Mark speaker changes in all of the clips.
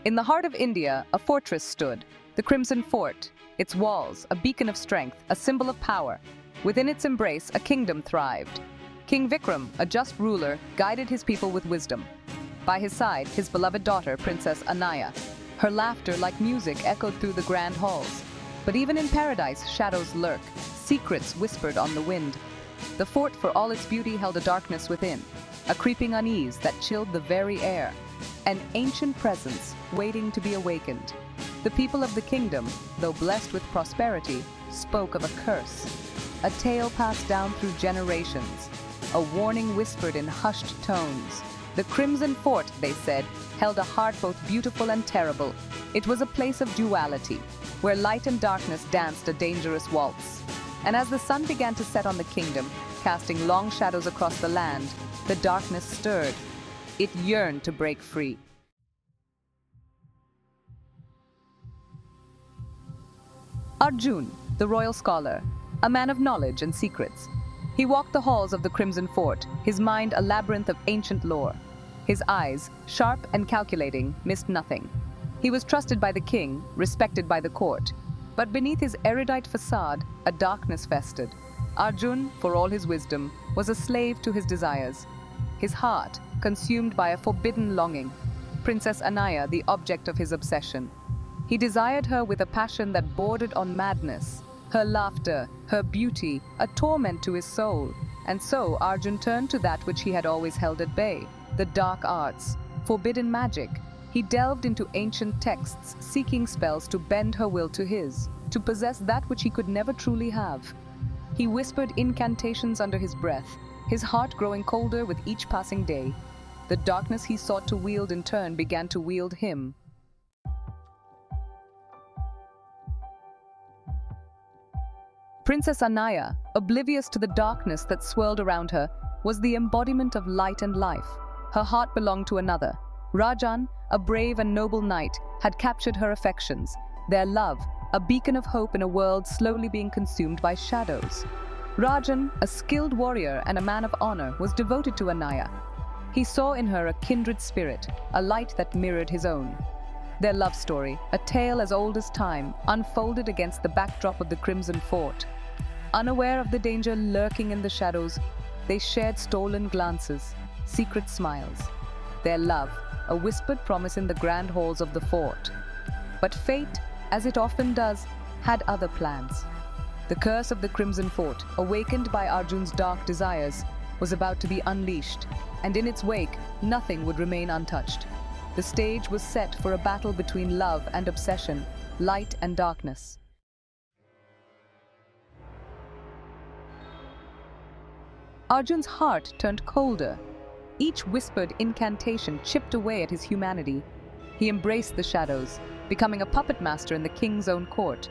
Speaker 1: In the heart of India, a fortress stood, the Crimson Fort, its walls, a beacon of strength, a symbol of power. Within its embrace, a kingdom thrived. King Vikram, a just ruler, guided his people with wisdom. By his side, his beloved daughter, Princess Anaya. Her laughter, like music, echoed through the grand halls. But even in paradise, shadows lurk, secrets whispered on the wind. The fort, for all its beauty, held a darkness within, a creeping unease that chilled the very air, an ancient presence waiting to be awakened. The people of the kingdom, though blessed with prosperity, spoke of a curse, a tale passed down through generations, a warning whispered in hushed tones. The Crimson Fort, they said, held a heart both beautiful and terrible. It was a place of duality, where light and darkness danced a dangerous waltz. And as the sun began to set on the kingdom, casting long shadows across the land, the darkness stirred. It yearned to break free. Arjun, the royal scholar, a man of knowledge and secrets. He walked the halls of the Crimson Fort, his mind a labyrinth of ancient lore. His eyes, sharp and calculating, missed nothing. He was trusted by the king, respected by the court. But beneath his erudite facade, a darkness festered. Arjun, for all his wisdom, was a slave to his desires. His heart, consumed by a forbidden longing. Princess Anaya, the object of his obsession. He desired her with a passion that bordered on madness. Her laughter, her beauty, a torment to his soul. And so Arjun turned to that which he had always held at bay, the dark arts, forbidden magic. He delved into ancient texts, seeking spells to bend her will to his, to possess that which he could never truly have. He whispered incantations under his breath, his heart growing colder with each passing day. The darkness he sought to wield in turn began to wield him. Princess Anaya, oblivious to the darkness that swirled around her, was the embodiment of light and life. Her heart belonged to another. Rajan, a brave and noble knight, had captured her affections. Their love, a beacon of hope in a world slowly being consumed by shadows. Rajan, a skilled warrior and a man of honor, was devoted to Anaya. He saw in her a kindred spirit, a light that mirrored his own. Their love story, a tale as old as time, unfolded against the backdrop of the Crimson Fort. Unaware of the danger lurking in the shadows, they shared stolen glances, secret smiles. Their love, a whispered promise in the grand halls of the fort. But fate, as it often does, had other plans. The curse of the Crimson Fort, awakened by Arjun's dark desires, was about to be unleashed, and in its wake, nothing would remain untouched. The stage was set for a battle between love and obsession, light and darkness. Arjun's heart turned colder. Each whispered incantation chipped away at his humanity. He embraced the shadows, becoming a puppet master in the king's own court.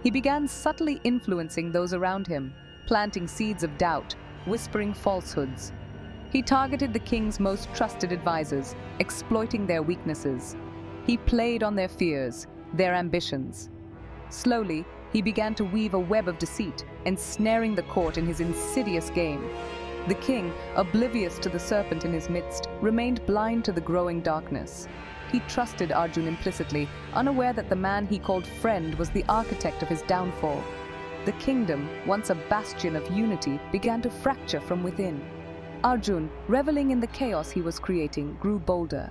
Speaker 1: He began subtly influencing those around him, planting seeds of doubt, whispering falsehoods. He targeted the king's most trusted advisors, exploiting their weaknesses. He played on their fears, their ambitions. Slowly, he began to weave a web of deceit, ensnaring the court in his insidious game. The king, oblivious to the serpent in his midst, remained blind to the growing darkness. He trusted Arjun implicitly, unaware that the man he called friend was the architect of his downfall. The kingdom, once a bastion of unity, began to fracture from within. Arjun, reveling in the chaos he was creating, grew bolder.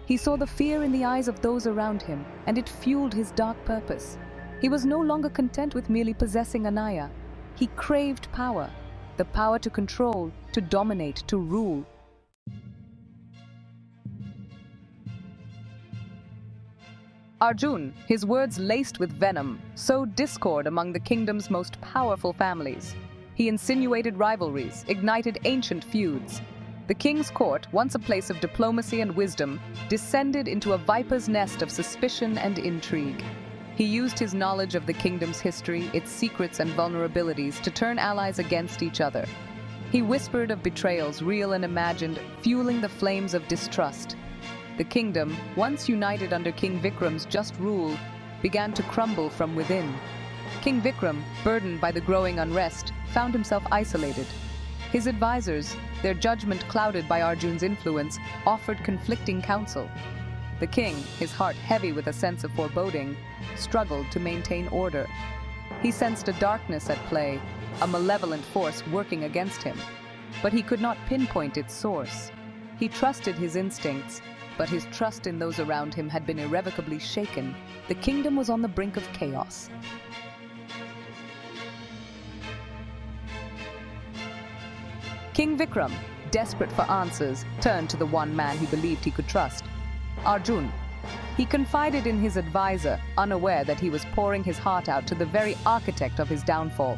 Speaker 1: He saw the fear in the eyes of those around him, and it fueled his dark purpose. He was no longer content with merely possessing Anaya. He craved power, the power to control, to dominate, to rule. Arjun, his words laced with venom, sowed discord among the kingdom's most powerful families. He insinuated rivalries, ignited ancient feuds. The king's court, once a place of diplomacy and wisdom, descended into a viper's nest of suspicion and intrigue. He used his knowledge of the kingdom's history, its secrets and vulnerabilities to turn allies against each other. He whispered of betrayals, real and imagined, fueling the flames of distrust. The kingdom, once united under King Vikram's just rule, began to crumble from within. King Vikram, burdened by the growing unrest, found himself isolated. His advisors, their judgment clouded by Arjun's influence, offered conflicting counsel. The king, his heart heavy with a sense of foreboding, struggled to maintain order. He sensed a darkness at play, a malevolent force working against him, but he could not pinpoint its source. He trusted his instincts, but his trust in those around him had been irrevocably shaken. The kingdom was on the brink of chaos. King Vikram, desperate for answers, turned to the one man he believed he could trust, Arjun. He confided in his advisor, unaware that he was pouring his heart out to the very architect of his downfall.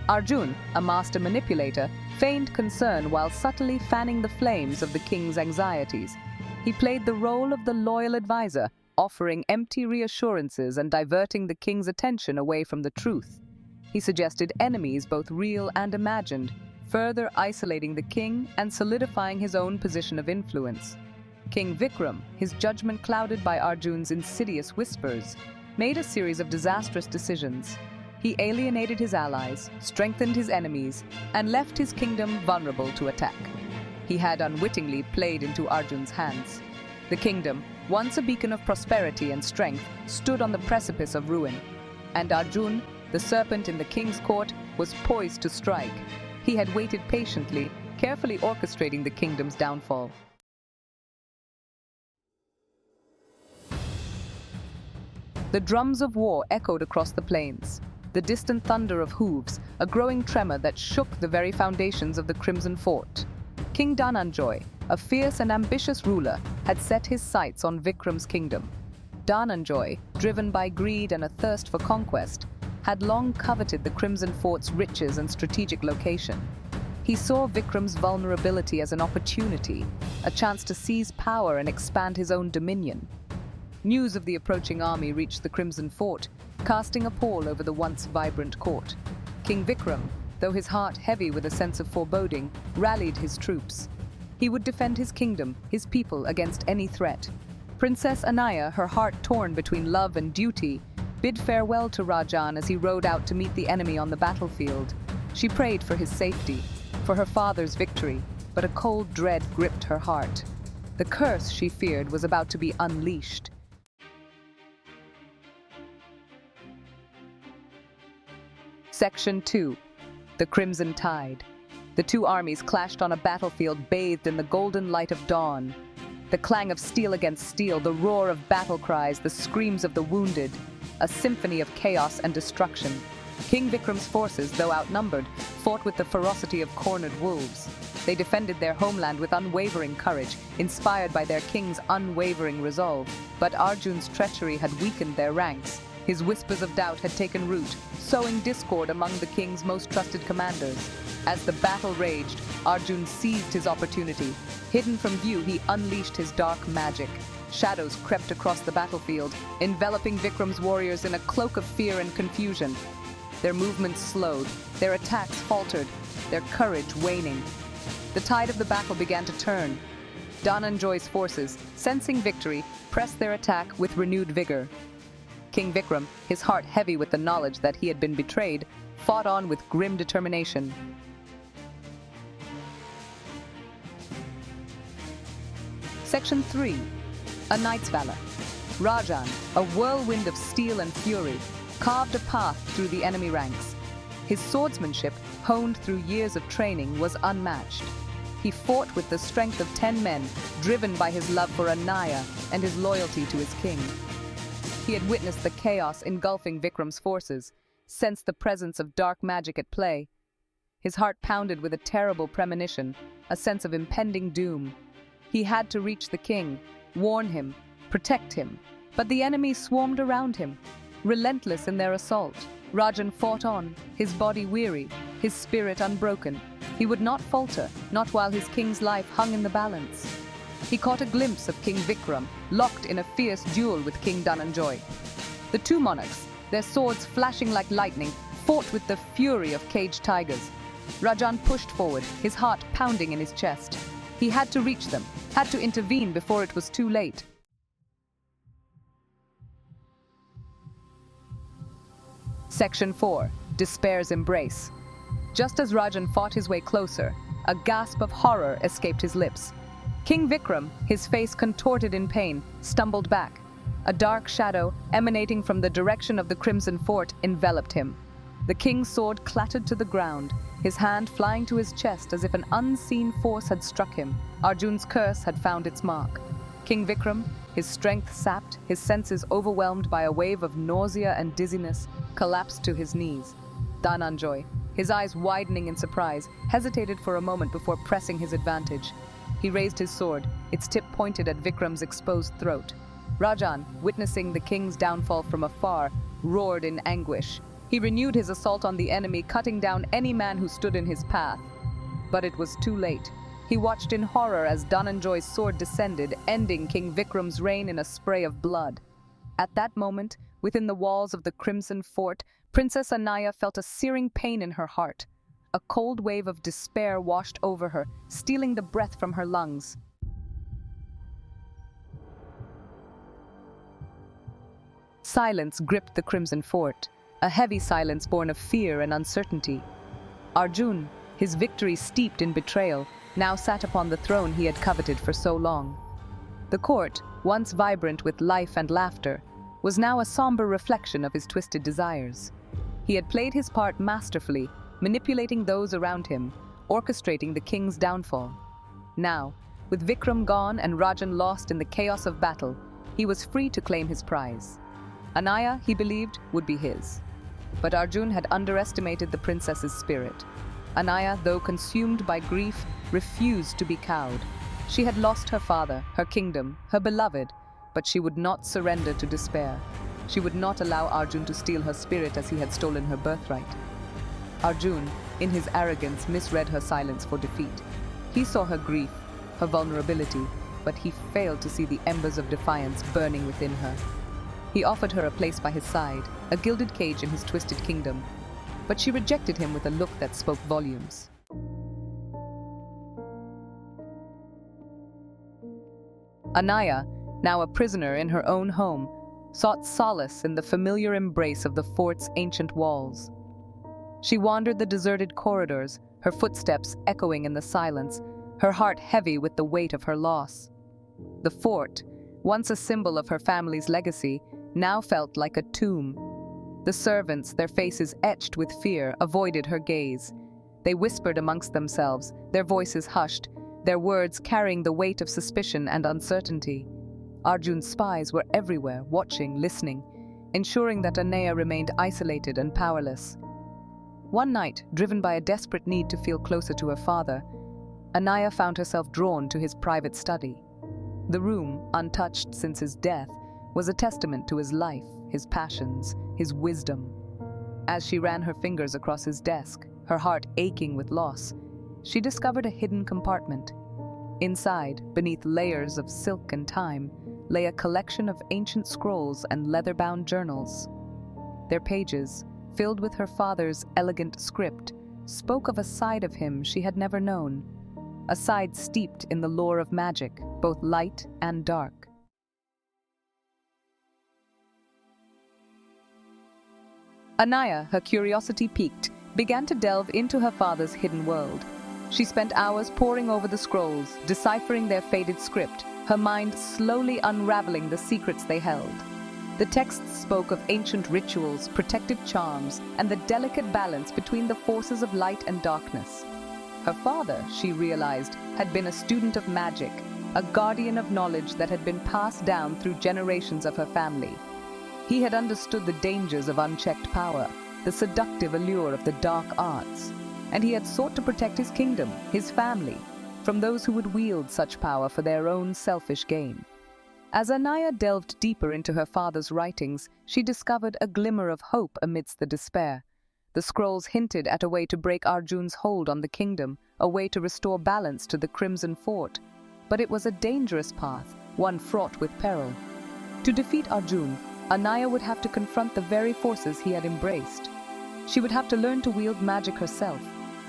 Speaker 1: Arjun, a master manipulator, feigned concern while subtly fanning the flames of the king's anxieties. He played the role of the loyal advisor, offering empty reassurances and diverting the king's attention away from the truth. He suggested enemies, both real and imagined, further isolating the king and solidifying his own position of influence. King Vikram, his judgment clouded by Arjun's insidious whispers, made a series of disastrous decisions. He alienated his allies, strengthened his enemies, and left his kingdom vulnerable to attack. He had unwittingly played into Arjun's hands. The kingdom, once a beacon of prosperity and strength, stood on the precipice of ruin. And Arjun, the serpent in the king's court, was poised to strike. He had waited patiently, carefully orchestrating the kingdom's downfall. The drums of war echoed across the plains, the distant thunder of hooves, a growing tremor that shook the very foundations of the Crimson Fort. King Dhananjay, a fierce and ambitious ruler, had set his sights on Vikram's kingdom. Dhananjay, driven by greed and a thirst for conquest, had long coveted the Crimson Fort's riches and strategic location. He saw Vikram's vulnerability as an opportunity, a chance to seize power and expand his own dominion. News of the approaching army reached the Crimson Fort, casting a pall over the once vibrant court. King Vikram, though his heart heavy with a sense of foreboding, rallied his troops. He would defend his kingdom, his people, against any threat. Princess Anaya, her heart torn between love and duty, bid farewell to Rajan as he rode out to meet the enemy on the battlefield. She prayed for his safety, for her father's victory, but a cold dread gripped her heart. The curse, she feared, was about to be unleashed. Section 2. The Crimson Tide. The two armies clashed on a battlefield bathed in the golden light of dawn. The clang of steel against steel, the roar of battle cries, the screams of the wounded, a symphony of chaos and destruction. King Vikram's forces, though outnumbered, fought with the ferocity of cornered wolves. They defended their homeland with unwavering courage, inspired by their king's unwavering resolve. But Arjun's treachery had weakened their ranks. His whispers of doubt had taken root, sowing discord among the king's most trusted commanders. As the battle raged, Arjun seized his opportunity. Hidden from view, he unleashed his dark magic. Shadows crept across the battlefield, enveloping Vikram's warriors in a cloak of fear and confusion. Their movements slowed, their attacks faltered, their courage waning. The tide of the battle began to turn. Dhananjay's forces, sensing victory, pressed their attack with renewed vigor. King Vikram, his heart heavy with the knowledge that he had been betrayed, fought on with grim determination. Section 3. A Knight's Valor. Rajan, a whirlwind of steel and fury, carved a path through the enemy ranks. His swordsmanship, honed through years of training, was unmatched. He fought with the strength of 10 men, driven by his love for Anaya and his loyalty to his king. He had witnessed the chaos engulfing Vikram's forces, sensed the presence of dark magic at play. His heart pounded with a terrible premonition, a sense of impending doom. He had to reach the king, warn him, protect him. But the enemy swarmed around him, relentless in their assault. Rajan fought on, his body weary, his spirit unbroken. He would not falter, not while his king's life hung in the balance. He caught a glimpse of King Vikram, locked in a fierce duel with King Dhananjay. The two monarchs, their swords flashing like lightning, fought with the fury of caged tigers. Rajan pushed forward, his heart pounding in his chest. He had to reach them, had to intervene before it was too late. Section 4. Despair's Embrace. Just as Rajan fought his way closer, a gasp of horror escaped his lips. King Vikram, his face contorted in pain, stumbled back. A dark shadow, emanating from the direction of the Crimson Fort, enveloped him. The king's sword clattered to the ground, his hand flying to his chest as if an unseen force had struck him. Arjun's curse had found its mark. King Vikram, his strength sapped, his senses overwhelmed by a wave of nausea and dizziness, collapsed to his knees. Dhananjay, his eyes widening in surprise, hesitated for a moment before pressing his advantage. He raised his sword, its tip pointed at Vikram's exposed throat. Rajan, witnessing the king's downfall from afar, roared in anguish. He renewed his assault on the enemy, cutting down any man who stood in his path. But it was too late. He watched in horror as Dhananjay's sword descended, ending King Vikram's reign in a spray of blood. At that moment, within the walls of the Crimson Fort, Princess Anaya felt a searing pain in her heart. A cold wave of despair washed over her, stealing the breath from her lungs. Silence gripped the Crimson Fort, a heavy silence born of fear and uncertainty. Arjun, his victory steeped in betrayal, now sat upon the throne he had coveted for so long. The court, once vibrant with life and laughter, was now a somber reflection of his twisted desires. He had played his part masterfully, manipulating those around him, orchestrating the king's downfall. Now, with Vikram gone and Rajan lost in the chaos of battle, he was free to claim his prize. Anaya, he believed, would be his. But Arjun had underestimated the princess's spirit. Anaya, though consumed by grief, refused to be cowed. She had lost her father, her kingdom, her beloved, but she would not surrender to despair. She would not allow Arjun to steal her spirit as he had stolen her birthright. Arjun, in his arrogance, misread her silence for defeat. He saw her grief, her vulnerability, but he failed to see the embers of defiance burning within her. He offered her a place by his side, a gilded cage in his twisted kingdom, but she rejected him with a look that spoke volumes. Anaya, now a prisoner in her own home, sought solace in the familiar embrace of the fort's ancient walls. She wandered the deserted corridors, her footsteps echoing in the silence, her heart heavy with the weight of her loss. The fort, once a symbol of her family's legacy, now felt like a tomb. The servants, their faces etched with fear, avoided her gaze. They whispered amongst themselves, their voices hushed, their words carrying the weight of suspicion and uncertainty. Arjun's spies were everywhere, watching, listening, ensuring that Anaya remained isolated and powerless. One night, driven by a desperate need to feel closer to her father, Anaya found herself drawn to his private study. The room, untouched since his death, was a testament to his life, his passions, his wisdom. As she ran her fingers across his desk, her heart aching with loss, she discovered a hidden compartment. Inside, beneath layers of silk and time, lay a collection of ancient scrolls and leather-bound journals. Their pages, filled with her father's elegant script, spoke of a side of him she had never known, a side steeped in the lore of magic, both light and dark. Anaya, her curiosity piqued, began to delve into her father's hidden world. She spent hours poring over the scrolls, deciphering their faded script, her mind slowly unraveling the secrets they held. The texts spoke of ancient rituals, protective charms, and the delicate balance between the forces of light and darkness. Her father, she realized, had been a student of magic, a guardian of knowledge that had been passed down through generations of her family. He had understood the dangers of unchecked power, the seductive allure of the dark arts, and he had sought to protect his kingdom, his family, from those who would wield such power for their own selfish gain. As Anaya delved deeper into her father's writings, she discovered a glimmer of hope amidst the despair. The scrolls hinted at a way to break Arjun's hold on the kingdom, a way to restore balance to the Crimson Fort. But it was a dangerous path, one fraught with peril. To defeat Arjun, Anaya would have to confront the very forces he had embraced. She would have to learn to wield magic herself,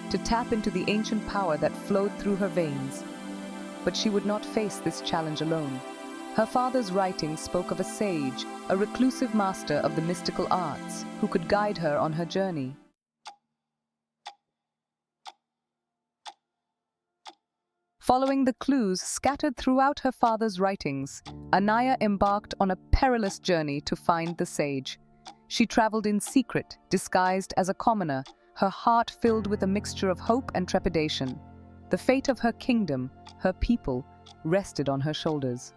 Speaker 1: to tap into the ancient power that flowed through her veins. But she would not face this challenge alone. Her father's writings spoke of a sage, a reclusive master of the mystical arts, who could guide her on her journey. Following the clues scattered throughout her father's writings, Anaya embarked on a perilous journey to find the sage. She traveled in secret, disguised as a commoner, her heart filled with a mixture of hope and trepidation. The fate of her kingdom, her people, rested on her shoulders.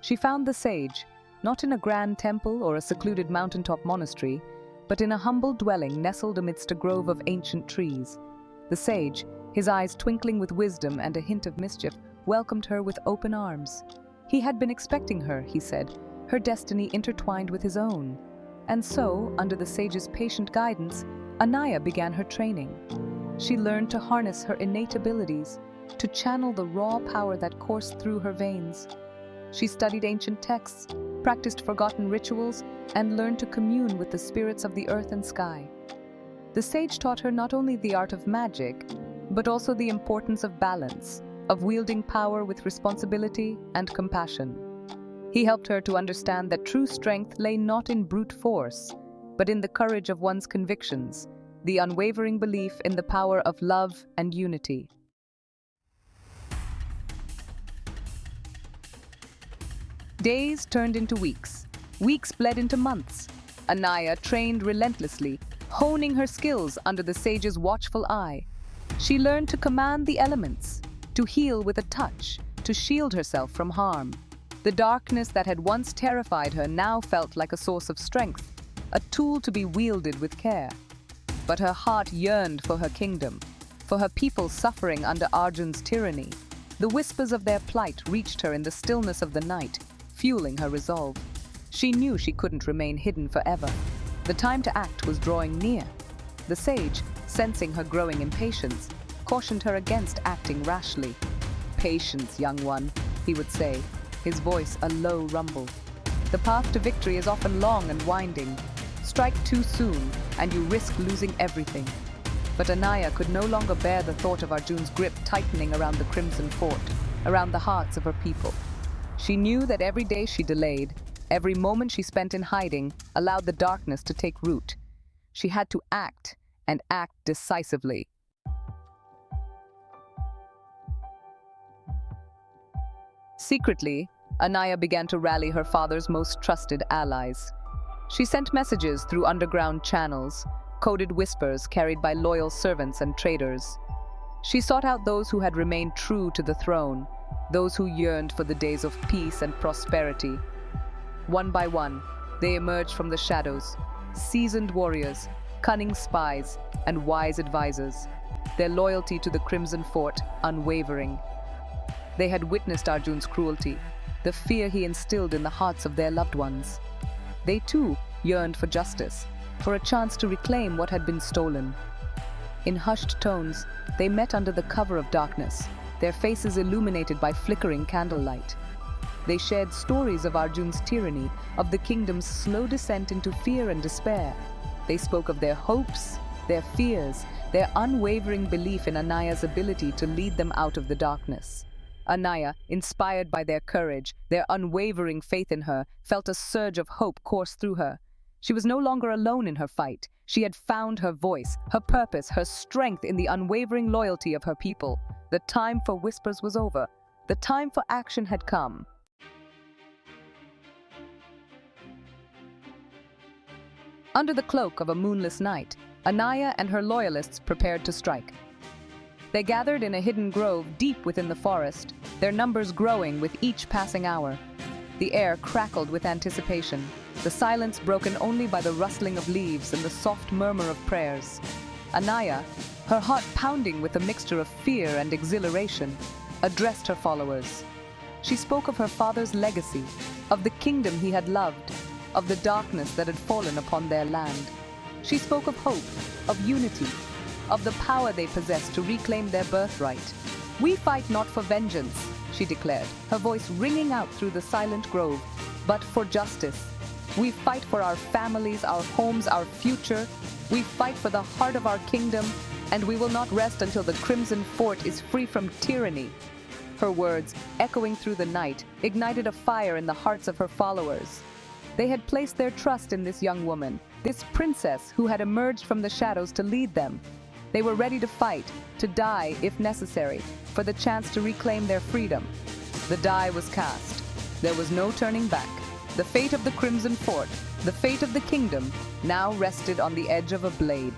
Speaker 1: She found the sage, not in a grand temple or a secluded mountaintop monastery, but in a humble dwelling nestled amidst a grove of ancient trees. The sage, his eyes twinkling with wisdom and a hint of mischief, welcomed her with open arms. He had been expecting her, he said, her destiny intertwined with his own. And so, under the sage's patient guidance, Anaya began her training. She learned to harness her innate abilities, to channel the raw power that coursed through her veins. She studied ancient texts, practiced forgotten rituals, and learned to commune with the spirits of the earth and sky. The sage taught her not only the art of magic, but also the importance of balance, of wielding power with responsibility and compassion. He helped her to understand that true strength lay not in brute force, but in the courage of one's convictions, the unwavering belief in the power of love and unity. Days turned into weeks. Weeks bled into months. Anaya trained relentlessly, honing her skills under the sage's watchful eye. She learned to command the elements, to heal with a touch, to shield herself from harm. The darkness that had once terrified her now felt like a source of strength, a tool to be wielded with care. But her heart yearned for her kingdom, for her people suffering under Arjun's tyranny. The whispers of their plight reached her in the stillness of the night, fueling her resolve. She knew she couldn't remain hidden forever. The time to act was drawing near. The sage, sensing her growing impatience, cautioned her against acting rashly. "Patience, young one," he would say, his voice a low rumble. "The path to victory is often long and winding. Strike too soon, and you risk losing everything." But Anaya could no longer bear the thought of Arjun's grip tightening around the Crimson Fort, around the hearts of her people. She knew that every day she delayed, every moment she spent in hiding, allowed the darkness to take root. She had to act, and act decisively. Secretly, Anaya began to rally her father's most trusted allies. She sent messages through underground channels, coded whispers carried by loyal servants and traders. She sought out those who had remained true to the throne, those who yearned for the days of peace and prosperity. One by one, they emerged from the shadows, seasoned warriors, cunning spies, and wise advisors, their loyalty to the Crimson Fort unwavering. They had witnessed Arjun's cruelty, the fear he instilled in the hearts of their loved ones. They too yearned for justice, for a chance to reclaim what had been stolen. In hushed tones, they met under the cover of darkness, their faces illuminated by flickering candlelight. They shared stories of Arjun's tyranny, of the kingdom's slow descent into fear and despair. They spoke of their hopes, their fears, their unwavering belief in Anaya's ability to lead them out of the darkness. Anaya, inspired by their courage, their unwavering faith in her, felt a surge of hope course through her. She was no longer alone in her fight. She had found her voice, her purpose, her strength in the unwavering loyalty of her people. The time for whispers was over. The time for action had come. Under the cloak of a moonless night, Anaya and her loyalists prepared to strike. They gathered in a hidden grove deep within the forest, their numbers growing with each passing hour. The air crackled with anticipation, the silence broken only by the rustling of leaves and the soft murmur of prayers. Anaya, her heart pounding with a mixture of fear and exhilaration, addressed her followers. She spoke of her father's legacy, of the kingdom he had loved, of the darkness that had fallen upon their land. She spoke of hope, of unity, of the power they possessed to reclaim their birthright. "We fight not for vengeance," she declared, her voice ringing out through the silent grove, "but for justice. We fight for our families, our homes, our future. We fight for the heart of our kingdom, and we will not rest until the Crimson Fort is free from tyranny." Her words, echoing through the night, ignited a fire in the hearts of her followers. They had placed their trust in this young woman, this princess who had emerged from the shadows to lead them. They were ready to fight, to die if necessary, for the chance to reclaim their freedom. The die was cast. There was no turning back. The fate of the Crimson Fort, the fate of the kingdom, now rested on the edge of a blade.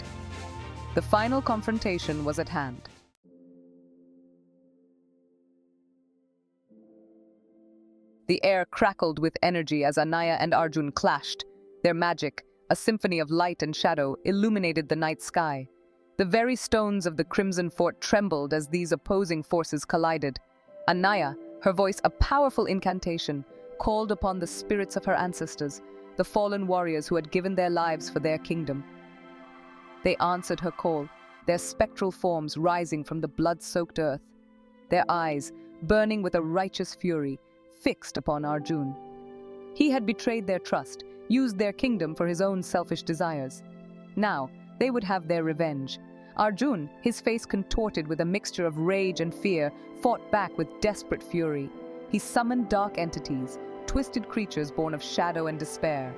Speaker 1: The final confrontation was at hand. The air crackled with energy as Anaya and Arjun clashed. Their magic, a symphony of light and shadow, illuminated the night sky. The very stones of the Crimson Fort trembled as these opposing forces collided. Anaya, her voice a powerful incantation, called upon the spirits of her ancestors, the fallen warriors who had given their lives for their kingdom. They answered her call, their spectral forms rising from the blood-soaked earth, their eyes, burning with a righteous fury, fixed upon Arjun. He had betrayed their trust, used their kingdom for his own selfish desires. Now, they would have their revenge. Arjun, his face contorted with a mixture of rage and fear, fought back with desperate fury. He summoned dark entities, twisted creatures born of shadow and despair.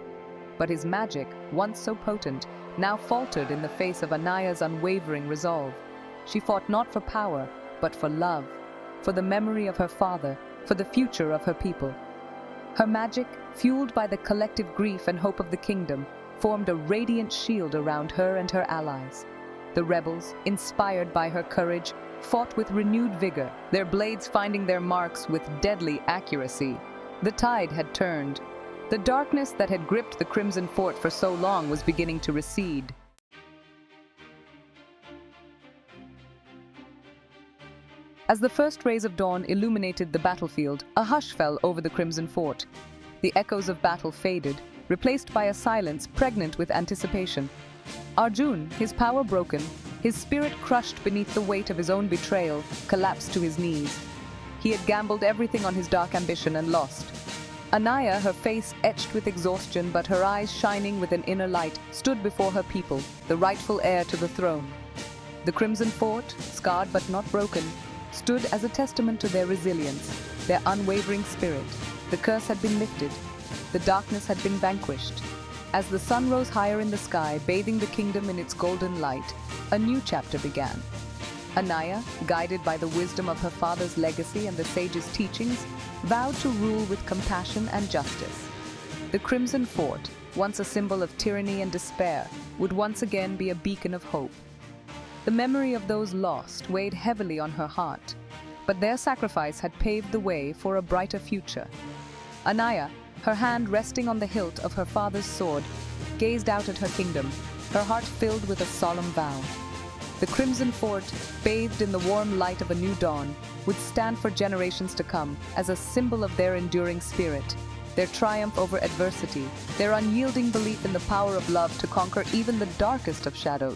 Speaker 1: But his magic, once so potent, now faltered in the face of Anaya's unwavering resolve. She fought not for power, but for love, for the memory of her father, for the future of her people. Her magic, fueled by the collective grief and hope of the kingdom, formed a radiant shield around her and her allies. The rebels, inspired by her courage, fought with renewed vigor, their blades finding their marks with deadly accuracy. The tide had turned. The darkness that had gripped the Crimson Fort for so long was beginning to recede. As the first rays of dawn illuminated the battlefield, a hush fell over the Crimson Fort. The echoes of battle faded, replaced by a silence pregnant with anticipation. Arjun, his power broken, his spirit crushed beneath the weight of his own betrayal, collapsed to his knees. He had gambled everything on his dark ambition and lost. Anaya, her face etched with exhaustion but her eyes shining with an inner light, stood before her people, the rightful heir to the throne. The Crimson Fort, scarred but not broken, stood as a testament to their resilience, their unwavering spirit. The curse had been lifted. The darkness had been vanquished. As the sun rose higher in the sky, bathing the kingdom in its golden light, a new chapter began. Anaya, guided by the wisdom of her father's legacy and the sage's teachings, vowed to rule with compassion and justice. The Crimson Fort, once a symbol of tyranny and despair, would once again be a beacon of hope. The memory of those lost weighed heavily on her heart, but their sacrifice had paved the way for a brighter future. Anaya, her hand resting on the hilt of her father's sword, gazed out at her kingdom, her heart filled with a solemn vow. The Crimson Fort, bathed in the warm light of a new dawn, would stand for generations to come as a symbol of their enduring spirit, their triumph over adversity, their unyielding belief in the power of love to conquer even the darkest of shadows.